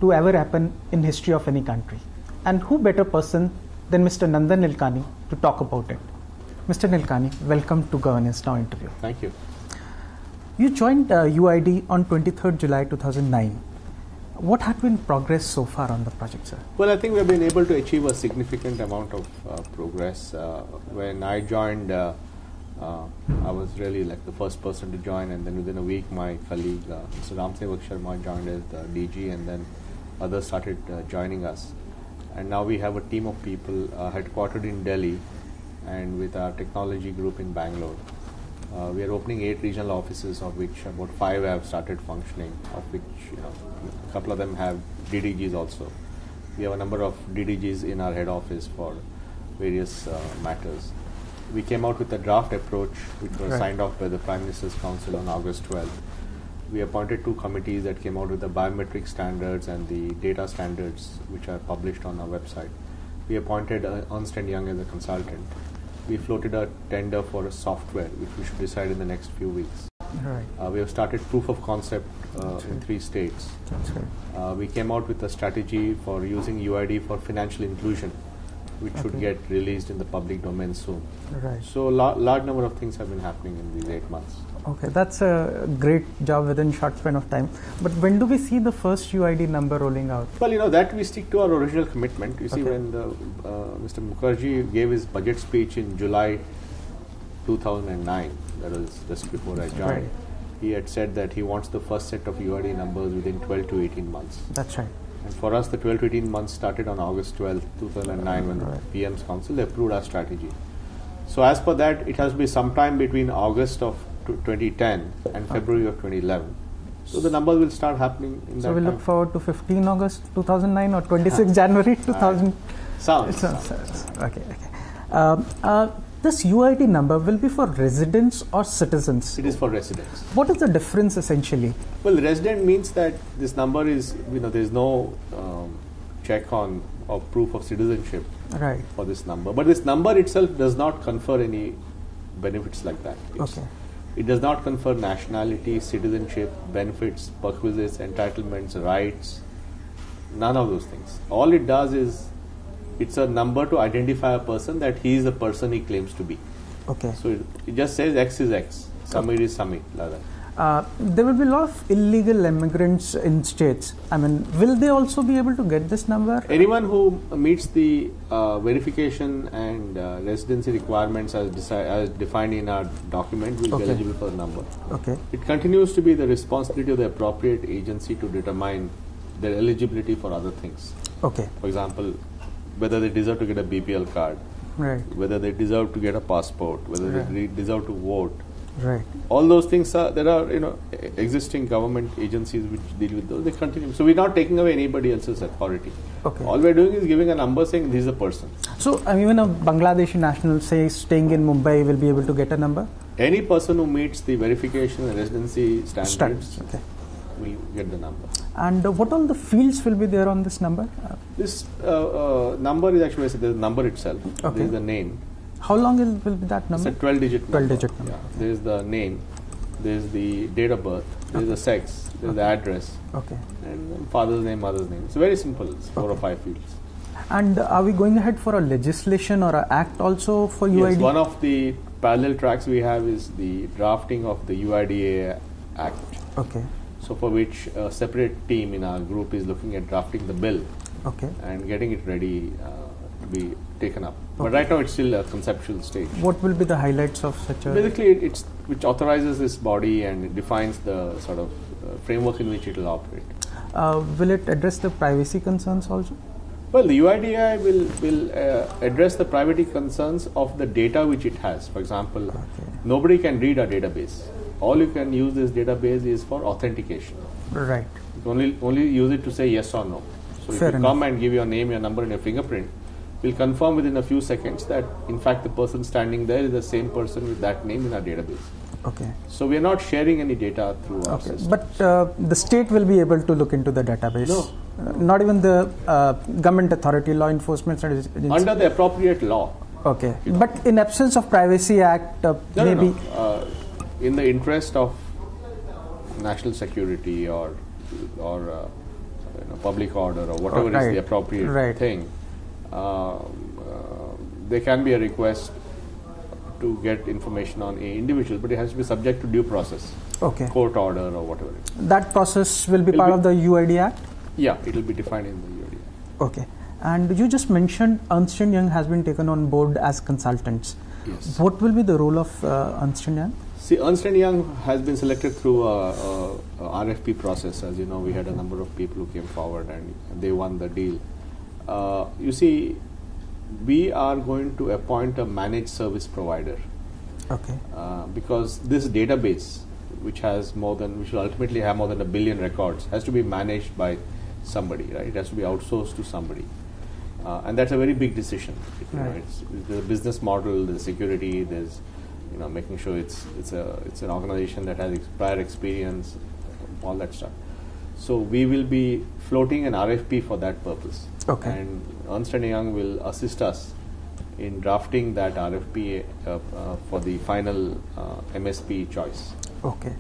to ever happen in history of any country. And who better person than Mr. Nandan Nilekani to talk about it. Mr. Nilekani, welcome to Governance Now interview. Thank you. You joined UID on 23rd July 2009. What had been progress so far on the project, sir? Well, I think we have been able to achieve a significant amount of progress. When I joined, I was really like the first person to join, and then within a week my colleague Mr. Ramsevak Sharma joined as the DG, and then others started joining us. And now we have a team of people headquartered in Delhi and with our technology group in Bangalore. We are opening 8 regional offices, of which about 5 have started functioning, of which a couple of them have DDGs also. We have a number of DDGs in our head office for various matters. We came out with a draft approach which was signed off by the Prime Minister's Council on August 12th. We appointed 2 committees that came out with the biometric standards and the data standards which are published on our website. We appointed Ernst & Young as a consultant. We floated a tender for a software which we should decide in the next few weeks. Right. We have started proof of concept in 3 states. That's right. We came out with a strategy for using UID for financial inclusion, which should get released in the public domain soon. Right. So large number of things have been happening in these 8 months. Okay, that's a great job within short span of time. But when do we see the first UID number rolling out? Well, that we stick to our original commitment. You see, when Mr. Mukherjee gave his budget speech in July 2009, that was just before I joined, he had said that he wants the first set of UID numbers within 12 to 18 months. That's right. And for us, the 12 to 18 months started on August 12, 2009, when the PM's Council approved our strategy. So as per that, it has to be sometime between August of 2010 and February of 2011. So the numbers will start happening in that So we time. look forward to 15 August 2009 or 26 January 2000. Sounds. Okay. This UID number will be for residents or citizens? It is for residents. What is the difference essentially? Well, resident means that this number is, there is no check on or proof of citizenship for this number. But this number itself does not confer any benefits like that. It does not confer nationality, citizenship, benefits, perquisites, entitlements, rights, none of those things. All it does is, it's a number to identify a person that he is the person he claims to be. Okay. So it just says X is X, Samir is Samir, like that. There will be a lot of illegal immigrants in states. I mean, will they also be able to get this number? Anyone who meets the verification and residency requirements as defined in our document will be eligible for the number. Okay. It continues to be the responsibility of the appropriate agency to determine their eligibility for other things. Okay. For example, whether they deserve to get a BPL card, whether they deserve to get a passport, whether they deserve to vote. Right. All those things there are existing government agencies which deal with those. They continue. So we're not taking away anybody else's authority. Okay. All we're doing is giving a number saying this is a person. So even a Bangladeshi national, say staying in Mumbai, will be able to get a number? Any person who meets the verification and residency standards will get the number. And what all the fields will be there on this number? This number is actually the number itself. Okay. There is the name. How long will be that number? It's a 12-digit number. 12-digit number. Yeah. There is the name, there is the date of birth, there is the sex, there is the address, and father's name, mother's name. It's very simple. It's 4 or 5 fields. And are we going ahead for a legislation or an act also for UID? Yes, one of the parallel tracks we have is the drafting of the UIDA Act. Okay. So for which a separate team in our group is looking at drafting the bill and getting it ready to be taken up. But right now it's still a conceptual stage. What will be the highlights of such a... Basically it's which authorizes this body and it defines the sort of framework in which it will operate. Will it address the privacy concerns also? Well, the UIDAI will address the privacy concerns of the data which it has. For example, nobody can read our database. All you can use this database is for authentication. Right. You only use it to say yes or no. So if you come and give your name, your number and your fingerprint, we'll confirm within a few seconds that in fact the person standing there is the same person with that name in our database. Okay. So we are not sharing any data through our system. But the state will be able to look into the database? No. Not even the government authority, law enforcement agency? Under the appropriate law. Okay. But in absence of Privacy Act, maybe... No. In the interest of national security or a public order or whatever is the appropriate thing, there can be a request to get information on an individual, but it has to be subject to due process, court order or whatever it is. That process will be part of the UID Act? Yeah, it will be defined in the UID Act. Okay. And you just mentioned Ernst & Young has been taken on board as consultants. Yes. What will be the role of Ernst & Young? See, Ernst & Young has been selected through a RFP process. As you know, we had a number of people who came forward and they won the deal. You see, we are going to appoint a managed service provider. Okay. Because this database, which will ultimately have more than 1 billion records, has to be managed by somebody, right? It has to be outsourced to somebody. And that's a very big decision. It's the business model, the security, there's making sure it's an organization that has prior experience, all that stuff. So we will be floating an RFP for that purpose. Okay. And Ernst & Young will assist us in drafting that RFP for the final MSP choice. Okay.